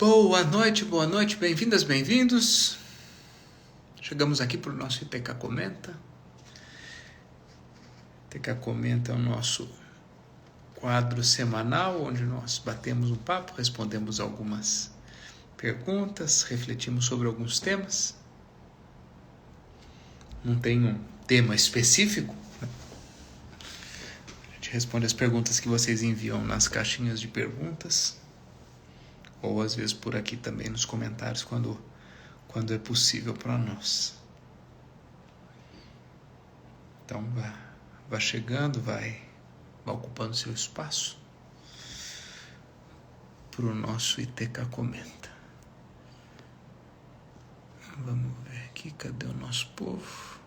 Boa noite, bem-vindas, bem-vindos. Chegamos aqui para o nosso ITK Comenta. ITK Comenta é o nosso quadro semanal, onde nós batemos um papo, respondemos algumas perguntas, refletimos sobre alguns temas. Não tem um tema específico. A gente responde as perguntas que vocês enviam nas caixinhas de perguntas, ou às vezes por aqui também nos comentários, quando é possível para nós. Então, vá chegando, vai ocupando seu espaço para o nosso ITK Comenta. Vamos ver aqui, cadê o nosso povo?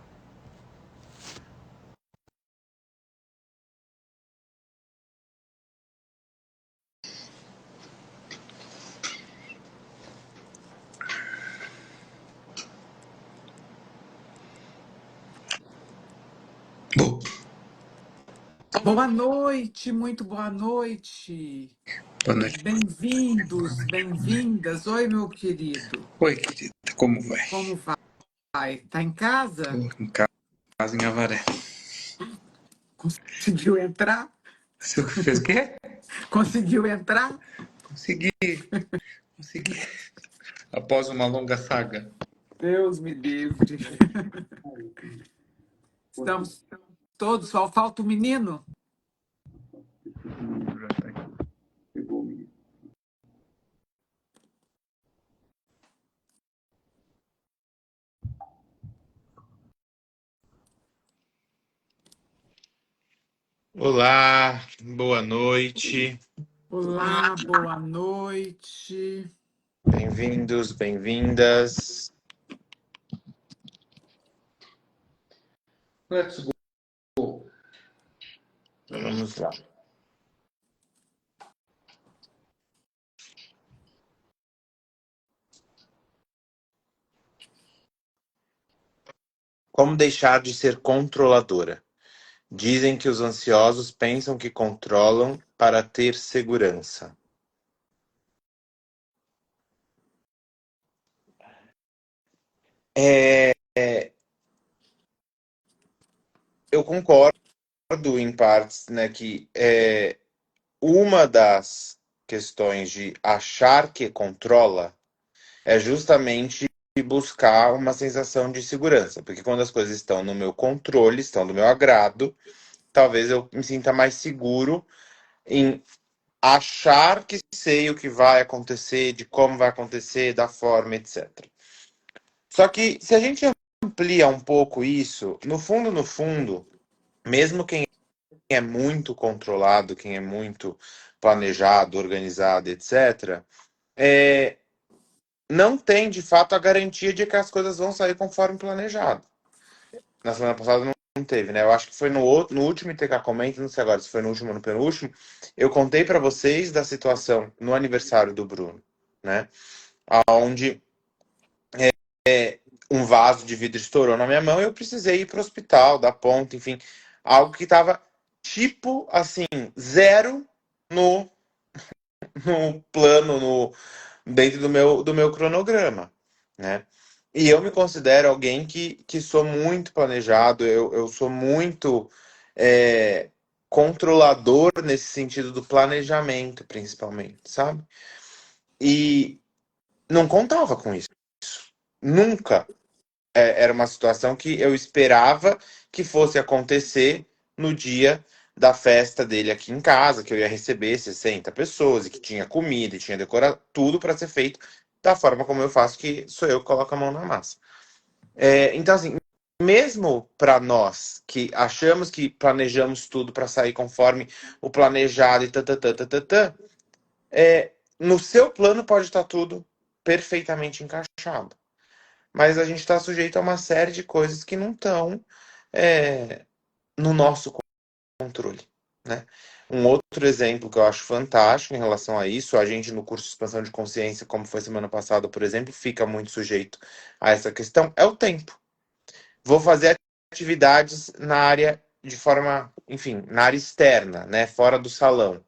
Boa noite, muito boa noite. Boa noite. Bem-vindos, bem-vindas. Oi, meu querido. Oi, querida, como vai? Como vai? Tá em casa? Tô em casa, em Avaré. Conseguiu entrar? Você fez o quê? Conseguiu entrar? Consegui. Após uma longa saga. Deus me livre. Estamos todos, só falta o menino. Olá, boa noite. Olá, boa noite. Bem-vindos, bem-vindas. Let's go. Vamos lá. Como deixar de ser controladora? Dizem que os ansiosos pensam que controlam para ter segurança. Eu concordo em partes, né, que uma das questões de achar que controla é justamente buscar uma sensação de segurança, porque quando as coisas estão no meu controle, estão do meu agrado, talvez eu me sinta mais seguro em achar que sei o que vai acontecer, de como vai acontecer, da forma, etc. Só que se a gente amplia um pouco isso, no fundo, mesmo quem é muito controlado, quem é muito planejado, organizado, etc., não tem de fato a garantia de que as coisas vão sair conforme planejado. Na semana passada não teve, né? Eu acho que foi no último ITK Comenta, não sei agora se foi no último ou no penúltimo, eu contei para vocês da situação no aniversário do Bruno, né? Onde um vaso de vidro estourou na minha mão e eu precisei ir para o hospital, dar ponto, enfim, algo que estava tipo assim, zero no plano, dentro do meu cronograma, né? E eu me considero alguém que sou muito planejado, eu sou muito controlador nesse sentido do planejamento, principalmente, sabe? E não contava com isso. Nunca era uma situação que eu esperava que fosse acontecer no dia da festa dele aqui em casa, que eu ia receber 60 pessoas, e que tinha comida, e tinha decorado, tudo para ser feito da forma como eu faço, que sou eu que coloco a mão na massa. Então, assim, mesmo para nós que achamos que planejamos tudo para sair conforme o planejado e no seu plano pode estar tudo perfeitamente encaixado. Mas a gente está sujeito a uma série de coisas que não estão no nosso controle, né? Um outro exemplo que eu acho fantástico em relação a isso, a gente no curso de expansão de consciência, como foi semana passada, por exemplo, fica muito sujeito a essa questão, é o tempo. Vou fazer atividades na área de forma, enfim, na área externa, né, fora do salão.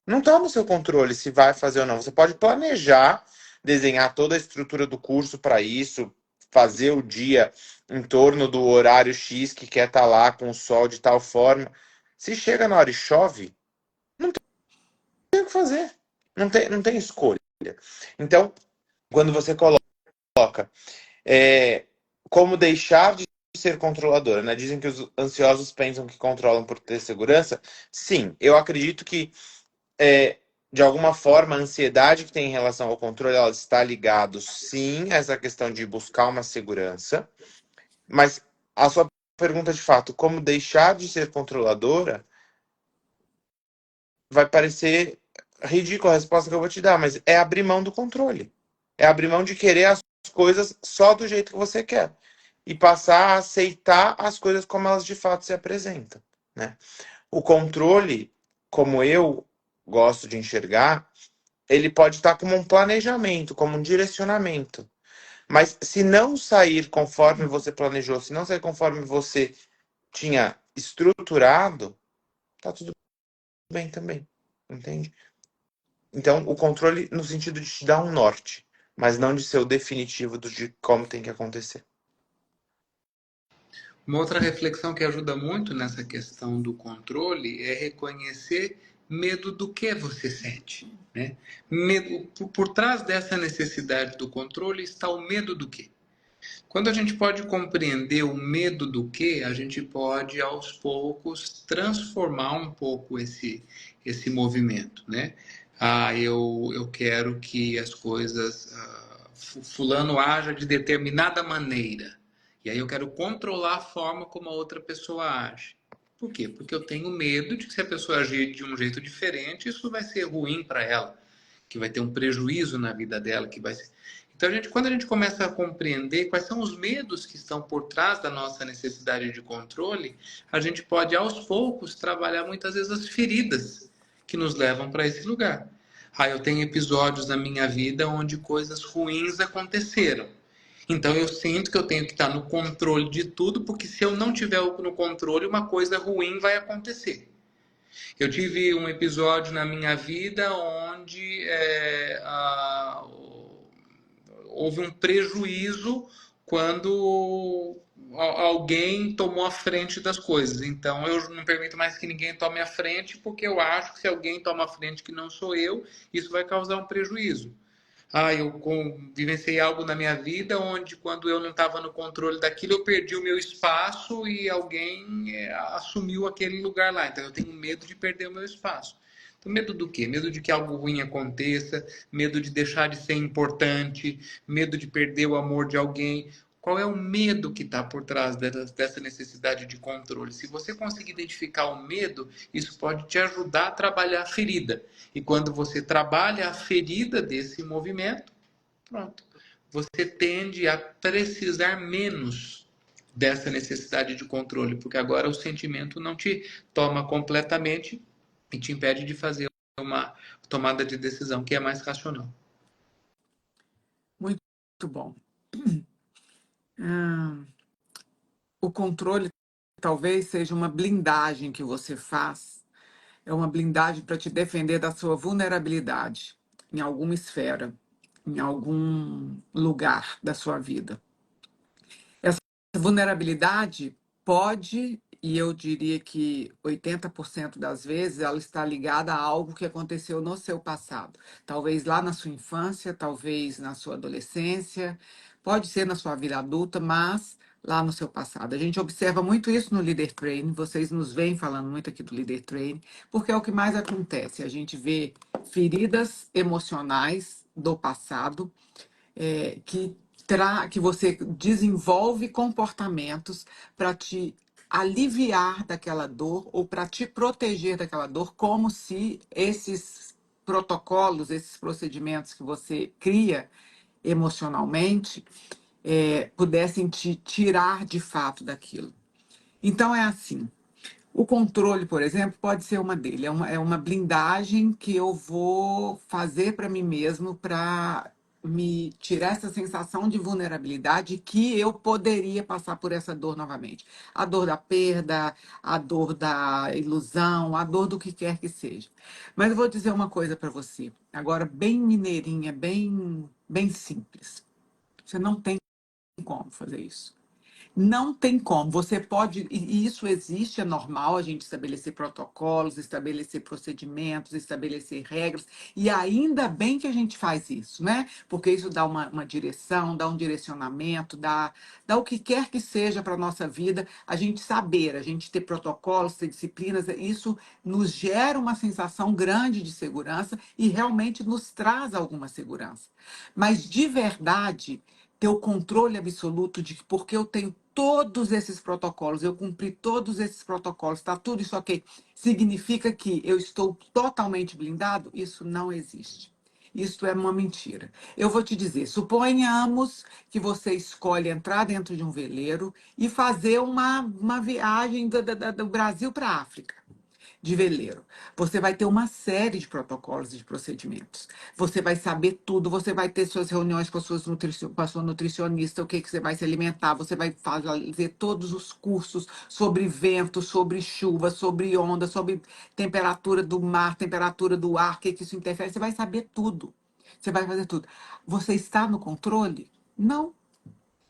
Não está no seu controle se vai fazer ou não. Você pode planejar, desenhar toda a estrutura do curso para isso, fazer o dia em torno do horário X que quer estar lá com o sol de tal forma. Se chega na hora e chove, tem o que fazer. Não tem escolha. Então, quando você coloca como deixar de ser controladora, né? Dizem que os ansiosos pensam que controlam por ter segurança. Sim, eu acredito que de alguma forma, a ansiedade que tem em relação ao controle, ela está ligado, sim, a essa questão de buscar uma segurança, mas a sua pergunta de fato, como deixar de ser controladora, vai parecer ridícula a resposta que eu vou te dar, mas é abrir mão do controle. É abrir mão de querer as coisas só do jeito que você quer e passar a aceitar as coisas como elas de fato se apresentam, né? O controle, como eu gosto de enxergar, ele pode estar como um planejamento, como um direcionamento. Mas se não sair conforme você planejou, se não sair conforme você tinha estruturado, tá tudo bem também. Entende? Então, o controle no sentido de te dar um norte, mas não de ser o definitivo de como tem que acontecer. Uma outra reflexão que ajuda muito nessa questão do controle é reconhecer medo do que você sente, né? Medo, por trás dessa necessidade do controle está o medo do quê? Quando a gente pode compreender o medo do que, a gente pode, aos poucos, transformar um pouco esse movimento, né? Eu quero que as coisas, fulano haja de determinada maneira. E aí eu quero controlar a forma como a outra pessoa age. Por quê? Porque eu tenho medo de que se a pessoa agir de um jeito diferente, isso vai ser ruim para ela, que vai ter um prejuízo na vida dela, que vai ser... Então, quando a gente começa a compreender quais são os medos que estão por trás da nossa necessidade de controle, a gente pode, aos poucos, trabalhar muitas vezes as feridas que nos levam para esse lugar. Eu tenho episódios na minha vida onde coisas ruins aconteceram. Então, eu sinto que eu tenho que estar no controle de tudo, porque se eu não tiver no controle, uma coisa ruim vai acontecer. Eu tive um episódio na minha vida onde houve um prejuízo quando alguém tomou a frente das coisas. Então eu não permito mais que ninguém tome a frente, porque eu acho que se alguém toma a frente que não sou eu, isso vai causar um prejuízo. Eu vivenciei algo na minha vida onde, quando eu não estava no controle daquilo, eu perdi o meu espaço e alguém assumiu aquele lugar lá. Então, eu tenho medo de perder o meu espaço. Então, medo do quê? Medo de que algo ruim aconteça, medo de deixar de ser importante, medo de perder o amor de alguém. Qual é o medo que está por trás dessa necessidade de controle? Se você conseguir identificar o medo, isso pode te ajudar a trabalhar a ferida. E quando você trabalha a ferida desse movimento, pronto, você tende a precisar menos dessa necessidade de controle, porque agora o sentimento não te toma completamente e te impede de fazer uma tomada de decisão que é mais racional. Muito bom. O controle talvez seja uma blindagem que você faz, é uma blindagem para te defender da sua vulnerabilidade em alguma esfera, em algum lugar da sua vida. Essa vulnerabilidade pode, e eu diria que 80% das vezes, ela está ligada a algo que aconteceu no seu passado. Talvez lá na sua infância, talvez na sua adolescência, pode ser na sua vida adulta, mas lá no seu passado. A gente observa muito isso no Leader Training, vocês nos vêm falando muito aqui do Leader Training, porque é o que mais acontece. A gente vê feridas emocionais do passado, que você desenvolve comportamentos para te aliviar daquela dor ou para te proteger daquela dor, como se esses protocolos, esses procedimentos que você cria emocionalmente, pudessem te tirar de fato daquilo. Então é assim. O controle, por exemplo, pode ser uma dele. É uma blindagem que eu vou fazer para mim mesmo para me tirar essa sensação de vulnerabilidade que eu poderia passar por essa dor novamente. A dor da perda, a dor da ilusão, a dor do que quer que seja. Mas eu vou dizer uma coisa para você, agora bem mineirinha, bem simples. Você não tem como fazer isso. Não tem como. Você pode, e isso existe, é normal a gente estabelecer protocolos, estabelecer procedimentos, estabelecer regras, e ainda bem que a gente faz isso, né? Porque isso dá uma direção, dá um direcionamento, dá o que quer que seja para a nossa vida, a gente saber, a gente ter protocolos, ter disciplinas, isso nos gera uma sensação grande de segurança e realmente nos traz alguma segurança. Mas de verdade ter o controle absoluto de que porque eu tenho todos esses protocolos, eu cumpri todos esses protocolos, está tudo isso ok, significa que eu estou totalmente blindado? Isso não existe. Isso é uma mentira. Eu vou te dizer, suponhamos que você escolhe entrar dentro de um veleiro e fazer uma viagem do Brasil para a África de veleiro. Você vai ter uma série de protocolos e de procedimentos. Você vai saber tudo, você vai ter suas reuniões com com a sua nutricionista, o que, que você vai se alimentar, você vai fazer todos os cursos sobre vento, sobre chuva, sobre onda, sobre temperatura do mar, temperatura do ar, o que, que isso interfere, você vai saber tudo. Você vai fazer tudo. Você está no controle? Não,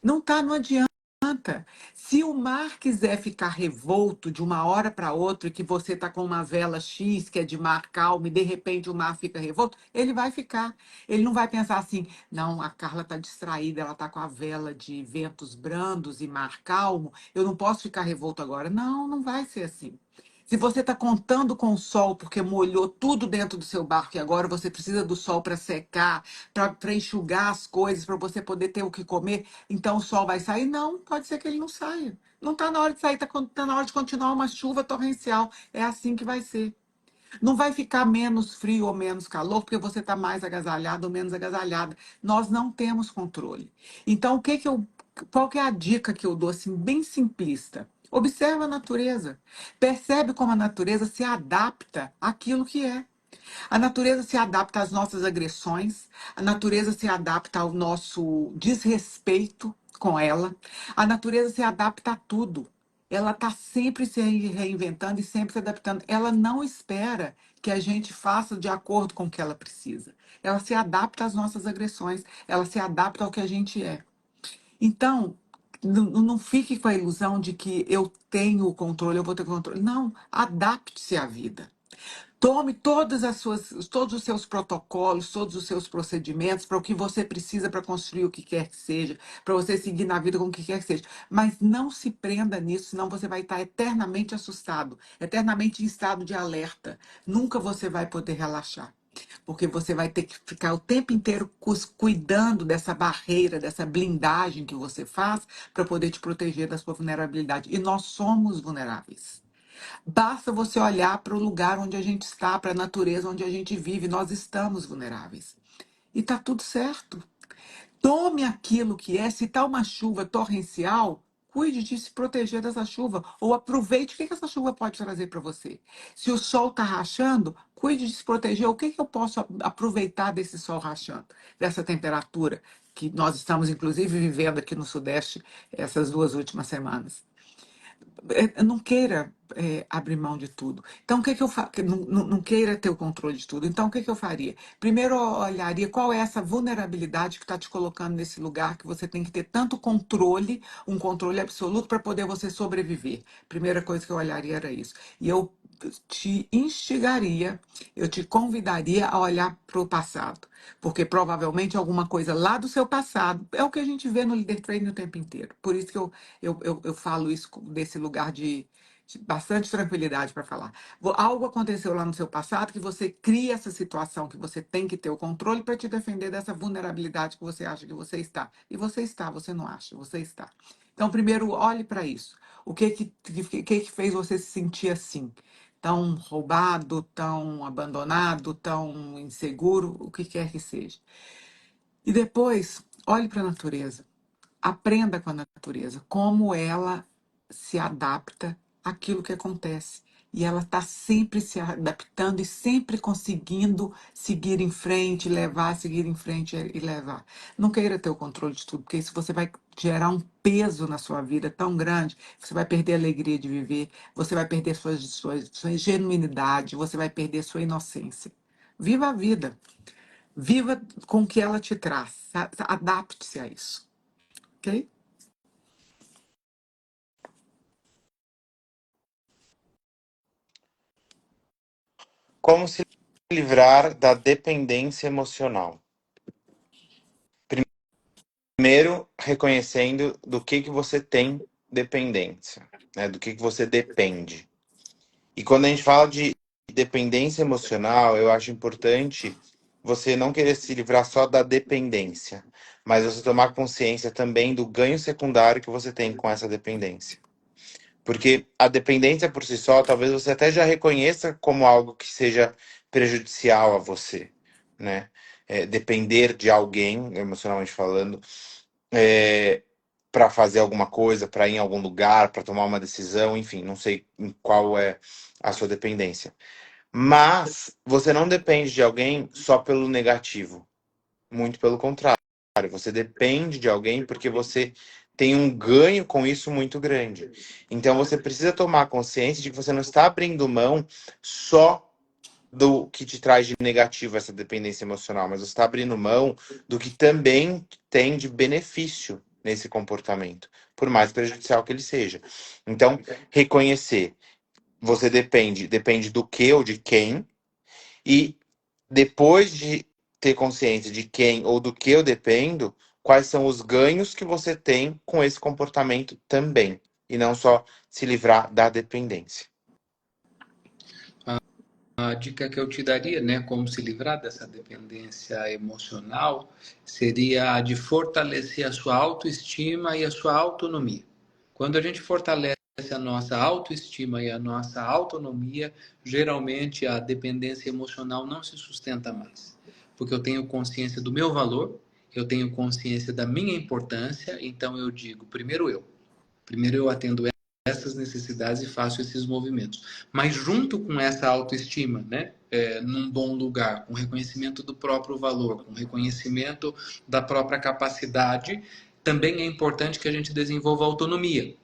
não está, não adianta. Se o mar quiser ficar revolto de uma hora para outra, que você está com uma vela X, que é de mar calmo, e de repente o mar fica revolto, ele vai ficar. Ele não vai pensar assim, não, a Carla está distraída, ela está com a vela de ventos brandos e mar calmo, eu não posso ficar revolto agora. Não, não vai ser assim. Se você está contando com o sol porque molhou tudo dentro do seu barco e agora você precisa do sol para secar, para enxugar as coisas, para você poder ter o que comer, então o sol vai sair? Não, pode ser que ele não saia. Não está na hora de sair, está na hora de continuar uma chuva torrencial. É assim que vai ser. Não vai ficar menos frio ou menos calor porque você está mais agasalhado ou menos agasalhada. Nós não temos controle. Então, qual que é a dica que eu dou, assim, bem simplista? Observa a natureza. Percebe como a natureza se adapta àquilo que é. A natureza se adapta às nossas agressões, a natureza se adapta ao nosso desrespeito com ela, a natureza se adapta a tudo. Ela está sempre se reinventando e sempre se adaptando. Ela não espera que a gente faça de acordo com o que ela precisa. Ela se adapta às nossas agressões, ela se adapta ao que a gente é. Então, não fique com a ilusão de que eu tenho o controle, eu vou ter controle. Não, adapte-se à vida. Tome todos os seus protocolos, todos os seus procedimentos para o que você precisa para construir o que quer que seja, para você seguir na vida com o que quer que seja. Mas não se prenda nisso, senão você vai estar eternamente assustado, eternamente em estado de alerta. Nunca você vai poder relaxar. Porque você vai ter que ficar o tempo inteiro cuidando dessa barreira, dessa blindagem que você faz para poder te proteger da sua vulnerabilidade. E nós somos vulneráveis. Basta você olhar para o lugar onde a gente está, para a natureza onde a gente vive, nós estamos vulneráveis. E está tudo certo. Tome aquilo que é, se está uma chuva torrencial, cuide de se proteger dessa chuva, ou aproveite o que essa chuva pode trazer para você. Se o sol está rachando, cuide de se proteger. O que eu posso aproveitar desse sol rachando, dessa temperatura que nós estamos, inclusive, vivendo aqui no Sudeste essas 2 últimas semanas? Não queira abrir mão de tudo. Então, o que eu faço? Não queira ter o controle de tudo. Então, o que eu faria? Primeiro, eu olharia qual é essa vulnerabilidade que está te colocando nesse lugar que você tem que ter tanto controle, um controle absoluto para poder você sobreviver. Primeira coisa que eu olharia era isso. E eu te instigaria, eu te convidaria a olhar para o passado. Porque provavelmente alguma coisa lá do seu passado é o que a gente vê no Leader Training o tempo inteiro. Por isso que eu falo isso desse lugar de bastante tranquilidade para falar. Algo aconteceu lá no seu passado que você cria essa situação que você tem que ter o controle para te defender dessa vulnerabilidade que você acha que você está. E você está, você não acha, você está. Então, primeiro, olhe para isso. O que fez você se sentir assim? Tão roubado, tão abandonado, tão inseguro, o que quer que seja. E depois, olhe para a natureza. Aprenda com a natureza como ela se adapta àquilo que acontece. e ela está sempre se adaptando e sempre conseguindo seguir em frente, levar, seguir em frente e levar. Não queira ter o controle de tudo, porque isso você vai gerar um peso na sua vida tão grande, você vai perder a alegria de viver, você vai perder sua genuinidade, você vai perder sua inocência. Viva a vida. Viva com o que ela te traz. Adapte-se a isso. Ok? Como se livrar da dependência emocional? Primeiro, reconhecendo do que você tem dependência, né? Do que você depende. E quando a gente fala de dependência emocional, eu acho importante você não querer se livrar só da dependência, mas você tomar consciência também do ganho secundário que você tem com essa dependência. Porque a dependência por si só, talvez você até já reconheça como algo que seja prejudicial a você, né? Depender de alguém, emocionalmente falando, para fazer alguma coisa, para ir em algum lugar, para tomar uma decisão, enfim, não sei em qual é a sua dependência. Mas você não depende de alguém só pelo negativo. Muito pelo contrário. Você depende de alguém porque você tem um ganho com isso muito grande. Então você precisa tomar consciência de que você não está abrindo mão só do que te traz de negativo essa dependência emocional, mas você está abrindo mão do que também tem de benefício nesse comportamento, por mais prejudicial que ele seja. Então, reconhecer, você depende do que ou de quem, e depois de ter consciência de quem ou do que eu dependo, quais são os ganhos que você tem com esse comportamento também, e não só se livrar da dependência. A dica que eu te daria, né, como se livrar dessa dependência emocional, seria a de fortalecer a sua autoestima e a sua autonomia. Quando a gente fortalece a nossa autoestima e a nossa autonomia, geralmente a dependência emocional não se sustenta mais. Porque eu tenho consciência do meu valor, eu tenho consciência da minha importância, então eu digo, primeiro eu. Primeiro eu atendo essas necessidades e faço esses movimentos. Mas junto com essa autoestima, né, num bom lugar, com reconhecimento do próprio valor, com reconhecimento da própria capacidade, também é importante que a gente desenvolva autonomia.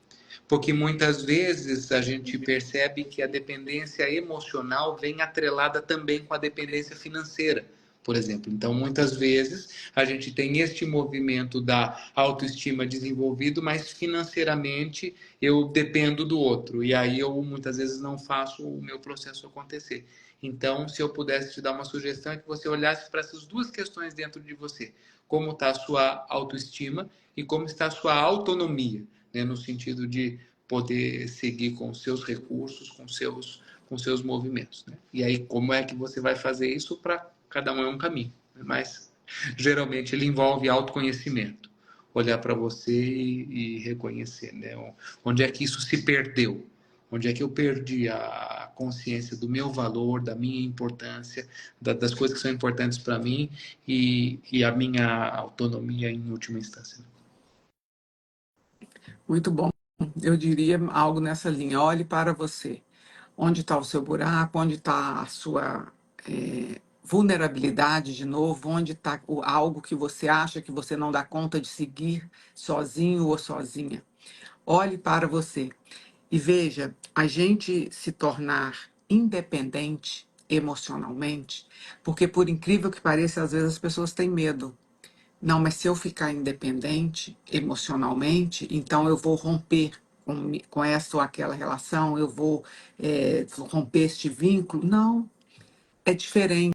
Porque muitas vezes a gente percebe que a dependência emocional vem atrelada também com a dependência financeira, por exemplo. Então, muitas vezes a gente tem este movimento da autoestima desenvolvido, mas financeiramente eu dependo do outro. E aí eu muitas vezes não faço o meu processo acontecer. Então, se eu pudesse te dar uma sugestão, é que você olhasse para essas duas questões dentro de você. Como está a sua autoestima e como está a sua autonomia, né, no sentido de poder seguir com os seus recursos, com seus movimentos. Né? E aí, como é que você vai fazer isso? Para cada um é um caminho, né? Mas geralmente ele envolve autoconhecimento, olhar para você e reconhecer, né? Onde é que isso se perdeu, onde é que eu perdi a consciência do meu valor, da minha importância, das coisas que são importantes para mim e a minha autonomia em última instância. Muito bom. Eu diria algo nessa linha. Olhe para você. Onde está o seu buraco? Onde está a sua vulnerabilidade de novo? Onde está algo que você acha que você não dá conta de seguir sozinho ou sozinha? Olhe para você e veja, a gente se tornar independente emocionalmente, porque por incrível que pareça, às vezes as pessoas têm medo. Não, mas se eu ficar independente emocionalmente, então eu vou romper com essa ou aquela relação, eu vou romper este vínculo. Não, é diferente,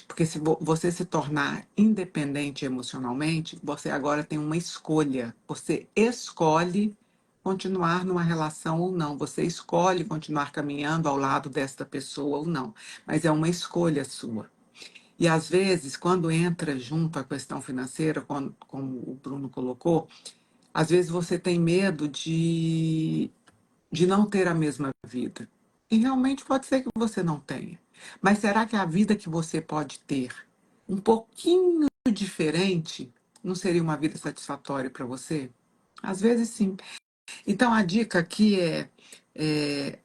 porque se você se tornar independente emocionalmente, você agora tem uma escolha. Você escolhe continuar numa relação ou não. Você escolhe continuar caminhando ao lado desta pessoa ou não. Mas é uma escolha sua. E às vezes, quando entra junto a questão financeira, como o Bruno colocou, às vezes você tem medo de não ter a mesma vida. E realmente pode ser que você não tenha. Mas será que a vida que você pode ter, um pouquinho diferente, não seria uma vida satisfatória para você? Às vezes sim. Então a dica aqui é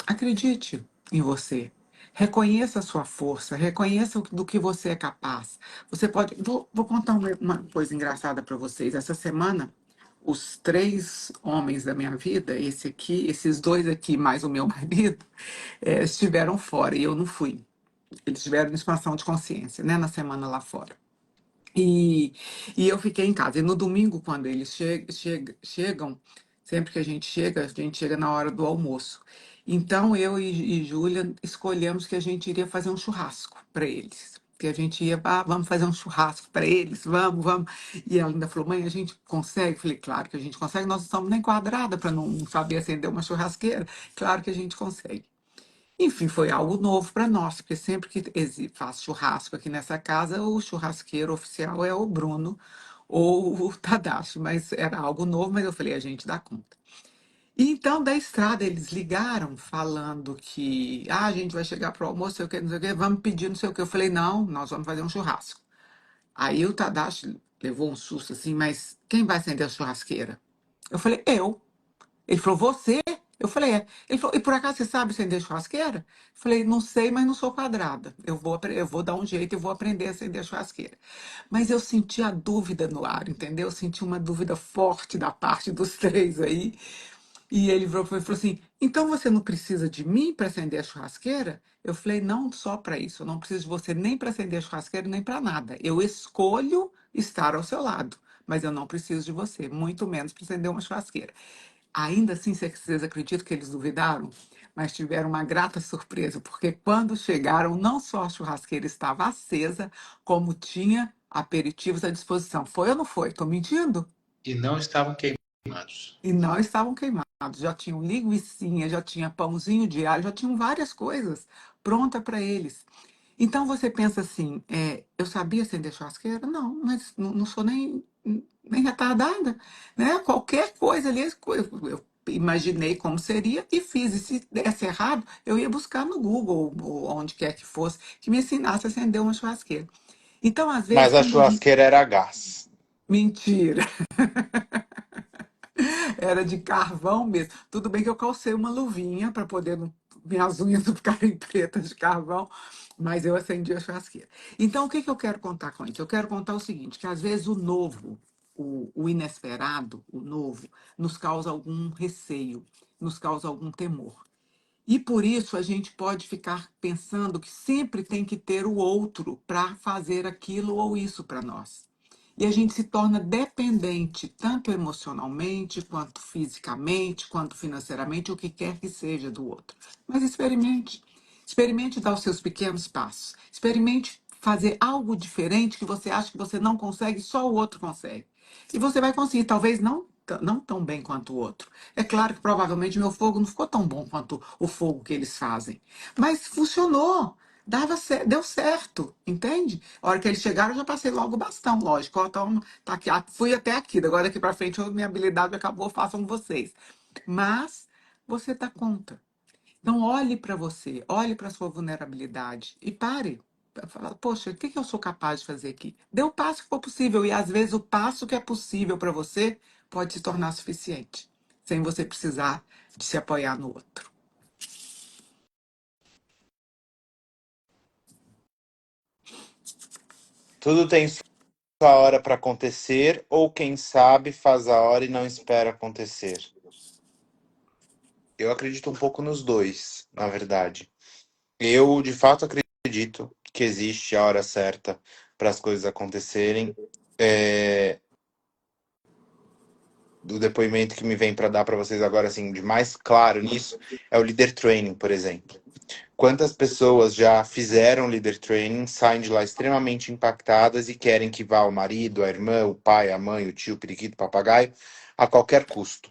Acredite em você. Reconheça a sua força, reconheça do que você é capaz. Você pode. Vou contar uma coisa engraçada para vocês. Essa semana, os 3 homens da minha vida, esse aqui, esses 2 aqui, mais o meu marido, estiveram fora e eu não fui. Eles tiveram expansão de consciência, né, na semana lá fora. E, e eu fiquei em casa. E no domingo, quando eles chegam, sempre que a gente chega na hora do almoço. Então eu e Júlia escolhemos que a gente iria fazer um churrasco para eles. Que a gente ia, vamos fazer um churrasco para eles, vamos, vamos. E ela ainda falou, mãe, a gente consegue? Eu falei, claro que a gente consegue, nós não estamos nem quadrada para não saber acender uma churrasqueira. Claro que a gente consegue. Enfim, foi algo novo para nós, porque sempre que faz churrasco aqui nessa casa, o churrasqueiro oficial é o Bruno ou o Tadashi, mas era algo novo, mas eu falei, a gente dá conta. E então, da estrada, eles ligaram falando que a gente vai chegar para o almoço, sei o que, não sei o que, vamos pedir não sei o que. Eu falei, não, nós vamos fazer um churrasco. Aí o Tadashi levou um susto assim, mas quem vai acender a churrasqueira? Eu falei, eu. Ele falou, você? Eu falei, é. Ele falou, e por acaso você sabe acender churrasqueira? Eu falei, não sei, mas não sou quadrada. Eu vou dar um jeito e vou aprender a acender churrasqueira. Mas eu senti a dúvida no ar, entendeu? Eu senti uma dúvida forte da parte dos 3 aí. E ele virou pra mim e falou assim: então você não precisa de mim para acender a churrasqueira? Eu falei: não só para isso, eu não preciso de você nem para acender a churrasqueira, nem para nada. Eu escolho estar ao seu lado, mas eu não preciso de você, muito menos para acender uma churrasqueira. Ainda assim, vocês acreditam que eles duvidaram? Mas tiveram uma grata surpresa, porque quando chegaram, não só a churrasqueira estava acesa, como tinha aperitivos à disposição. Foi ou não foi? Estou mentindo? E não estavam queimados. E não estavam queimados. Já tinham linguicinha, já tinha pãozinho de alho, já tinham várias coisas pronta para eles. Então você pensa assim, eu sabia acender churrasqueira? Não, mas não sou nem retardada, né? Qualquer coisa ali, eu imaginei como seria e fiz. E se desse errado, eu ia buscar no Google, ou onde quer que fosse, que me ensinasse a acender uma churrasqueira. Então, às vezes, Mas a quando a gente... churrasqueira era a gás. Mentira! Era de carvão mesmo. Tudo bem que eu calcei uma luvinha para poder minhas unhas não ficarem pretas de carvão, mas eu acendi a churrasqueira. Então, o que eu quero contar com isso? Eu quero contar o seguinte, que às vezes o novo, o inesperado, o novo, nos causa algum receio, nos causa algum temor. E por isso a gente pode ficar pensando que sempre tem que ter o outro para fazer aquilo ou isso para nós. E a gente se torna dependente, tanto emocionalmente, quanto fisicamente, quanto financeiramente, o que quer que seja do outro. Mas experimente. Experimente dar os seus pequenos passos. Experimente fazer algo diferente que você acha que você não consegue, só o outro consegue. E você vai conseguir, talvez não tão bem quanto o outro. É claro que provavelmente meu fogo não ficou tão bom quanto o fogo que eles fazem. Mas funcionou. Deu certo, entende? A hora que eles chegaram, eu já passei logo o bastão, lógico. Ó, então, tá aqui, fui até aqui. Agora daqui para frente, minha habilidade acabou, façam vocês. Mas você dá conta. Então, olhe para você, olhe para a sua vulnerabilidade e pare. Fala, poxa, o que eu sou capaz de fazer aqui? Dê o passo que for possível. E às vezes o passo que é possível para você pode se tornar suficiente, sem você precisar de se apoiar no outro. Tudo tem sua hora para acontecer, ou quem sabe faz a hora e não espera acontecer. Eu acredito um pouco nos dois, na verdade. Eu, de fato, acredito que existe a hora certa para as coisas acontecerem. Do depoimento que me vem para dar para vocês agora, assim, de mais claro nisso, é o leader training, por exemplo. Quantas pessoas já fizeram leader training, saem de lá extremamente impactadas e querem que vá o marido, a irmã, o pai, a mãe, o tio, o periquito, o papagaio, a qualquer custo.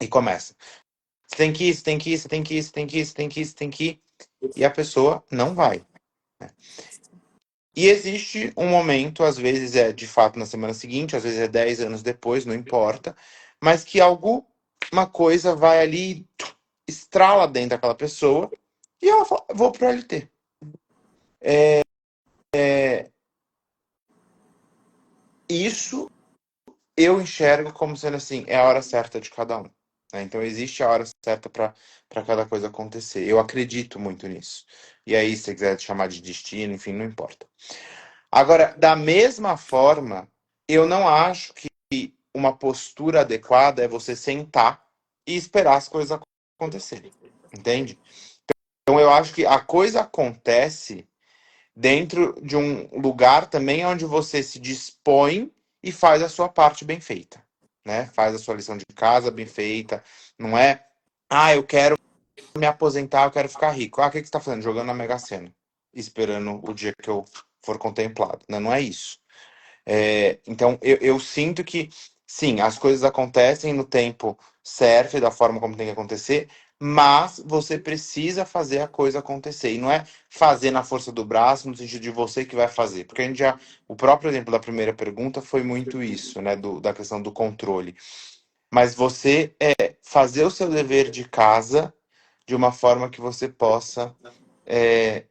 E começa. Você tem que ir, você tem que ir, você tem que ir, você tem que ir, você tem que ir, você tem que ir. E a pessoa não vai. E existe um momento, às vezes é de fato na semana seguinte, às vezes é 10 anos depois, não importa, mas que uma coisa vai ali, estrala dentro daquela pessoa e ela fala, vou pro LT. Isso eu enxergo como sendo assim, é a hora certa de cada um. né? Então existe a hora certa para cada coisa acontecer. Eu acredito muito nisso. E aí, se você quiser chamar de destino, enfim, não importa. Agora, da mesma forma, eu não acho que uma postura adequada é você sentar e esperar as coisas acontecerem. Entende? Então eu acho que a coisa acontece dentro de um lugar também onde você se dispõe e faz a sua parte bem feita, né? Faz a sua lição de casa bem feita. Não é, eu quero me aposentar, eu quero ficar rico. O que você está fazendo? Jogando na Mega Sena, esperando o dia que eu for contemplado. Né? Não é isso. Então, eu sinto que, sim, as coisas acontecem no tempo certo e da forma como tem que acontecer, mas você precisa fazer a coisa acontecer. E não é fazer na força do braço, no sentido de você que vai fazer. Porque a gente já. O próprio exemplo da primeira pergunta foi muito isso, né? Da questão do controle. Mas você fazer o seu dever de casa de uma forma que você possa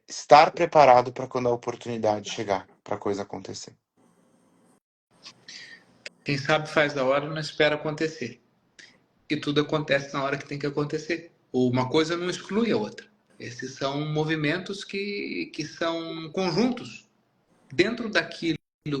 estar preparado para quando a oportunidade chegar, para a coisa acontecer. Quem sabe faz a hora e não espera acontecer. E tudo acontece na hora que tem que acontecer. Ou uma coisa não exclui a outra. Esses são movimentos que são conjuntos. Dentro daquilo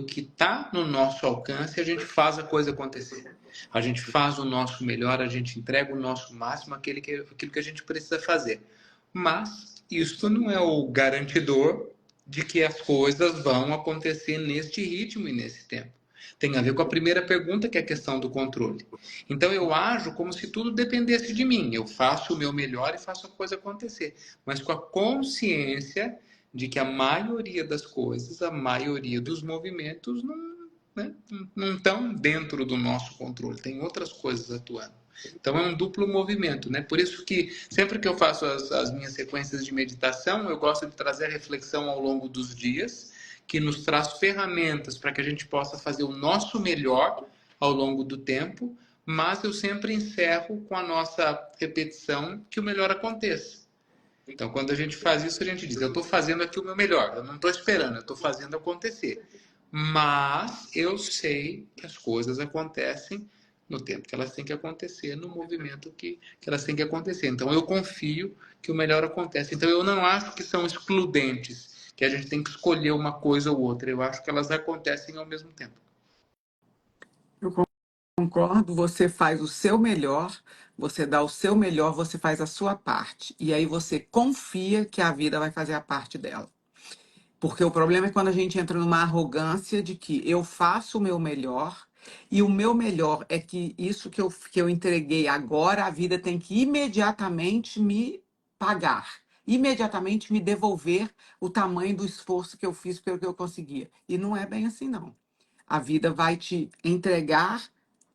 que está no nosso alcance, a gente faz a coisa acontecer. A gente faz o nosso melhor, a gente entrega o nosso máximo, aquilo que a gente precisa fazer. Mas isso não é o garantidor de que as coisas vão acontecer neste ritmo e nesse tempo. Tem a ver com a primeira pergunta, que é a questão do controle. Então eu ajo como se tudo dependesse de mim. Eu faço o meu melhor e faço a coisa acontecer. Mas com a consciência de que a maioria das coisas, a maioria dos movimentos não estão dentro do nosso controle. Tem outras coisas atuando. Então é um duplo movimento, né? Por isso que sempre que eu faço as minhas sequências de meditação, eu gosto de trazer a reflexão ao longo dos dias, que nos traz ferramentas para que a gente possa fazer o nosso melhor ao longo do tempo, mas eu sempre encerro com a nossa repetição que o melhor aconteça. Então, quando a gente faz isso, a gente diz: eu estou fazendo aqui o meu melhor, eu não estou esperando, eu estou fazendo acontecer. Mas eu sei que as coisas acontecem no tempo que elas têm que acontecer, no movimento que elas têm que acontecer. Então, eu confio que o melhor acontece. Então, eu não acho que são excludentes, que a gente tem que escolher uma coisa ou outra. Eu acho que elas acontecem ao mesmo tempo. Eu concordo, você faz o seu melhor, você dá o seu melhor, você faz a sua parte. E aí você confia que a vida vai fazer a parte dela. Porque o problema é quando a gente entra numa arrogância de que eu faço o meu melhor, e o meu melhor é que isso que eu entreguei agora, a vida tem que imediatamente me pagar, imediatamente me devolver o tamanho do esforço que eu fiz pelo que eu conseguia. E não é bem assim, não. A vida vai te entregar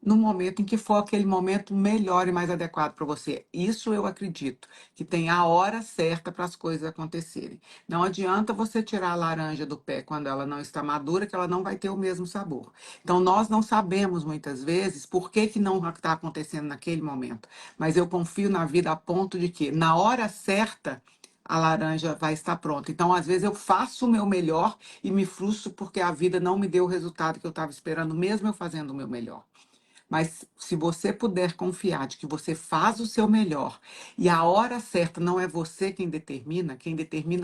no momento em que for aquele momento melhor e mais adequado para você. Isso eu acredito, que tem a hora certa para as coisas acontecerem. Não adianta você tirar a laranja do pé quando ela não está madura, que ela não vai ter o mesmo sabor. Então, nós não sabemos muitas vezes por que não está acontecendo naquele momento. Mas eu confio na vida a ponto de que, na hora certa, a laranja vai estar pronta. Então, às vezes, eu faço o meu melhor e me frustro porque a vida não me deu o resultado que eu estava esperando, mesmo eu fazendo o meu melhor. Mas se você puder confiar de que você faz o seu melhor e a hora certa não é você quem determina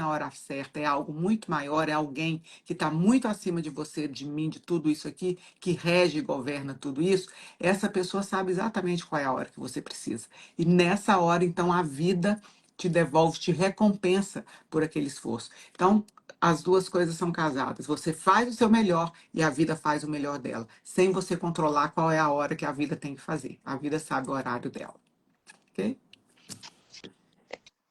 a hora certa é algo muito maior, é alguém que está muito acima de você, de mim, de tudo isso aqui, que rege e governa tudo isso, essa pessoa sabe exatamente qual é a hora que você precisa. E nessa hora, então, a vida te devolve, te recompensa por aquele esforço. Então, as duas coisas são casadas. Você faz o seu melhor e a vida faz o melhor dela, sem você controlar qual é a hora que a vida tem que fazer. A vida sabe o horário dela. Ok?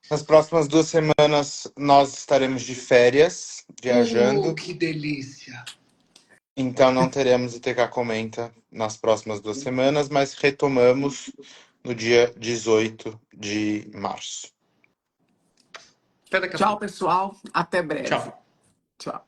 Nas próximas 2 semanas nós estaremos de férias, viajando, Que delícia! então não teremos ITK Comenta nas próximas 2 semanas, mas retomamos no dia 18 de março. Até daqui a Tchau, pouco. pessoal. Até breve. Tchau. Tchau.